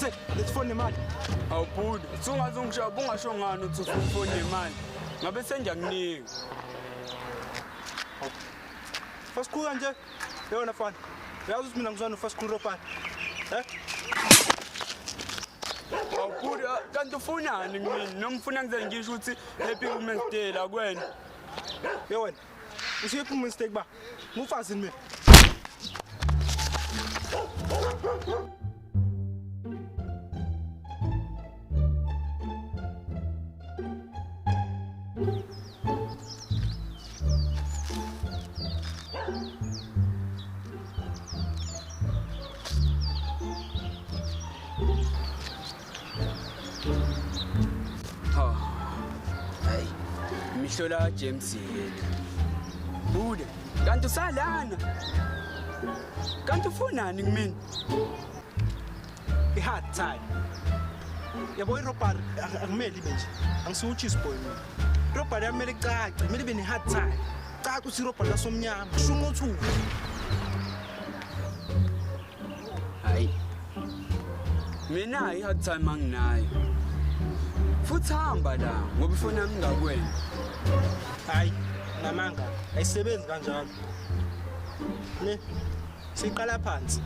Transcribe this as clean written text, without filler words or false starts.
Ase, let's phone nemali. Awubhudi, sungazongishaya bungasho ngani uthi ufuna ifoni nemali. Ngabe sengiyakunika. First cool nje. Yona fana. Uyazi ukuthi mina ngizona first cool robbery. Awubhudi, kanti ufunani kimi? Noma ufuna ngize ngisho ukuthi happy women's day la kwena. Wena. Usiyephi mistake ba? Ngufazi mina. Hey, mihlola James yena. Bude, kanti usalana? Kanti ufunani kimi? I-hard time. Yabo irobbery akumele ibe nje. Angisuchisi boy mina. Irobbery yamele icace, kumele ibe ne-hard time. Caca ukuthi irobbery lasomnyama, kusho umothuko. Hayi. Mina i-hard time anginayo. Futhi hamba la ngoba ifoni yami ngakwena. Hayi, namanga, ayisebenzi kanjalo. Ne, siqala phansi.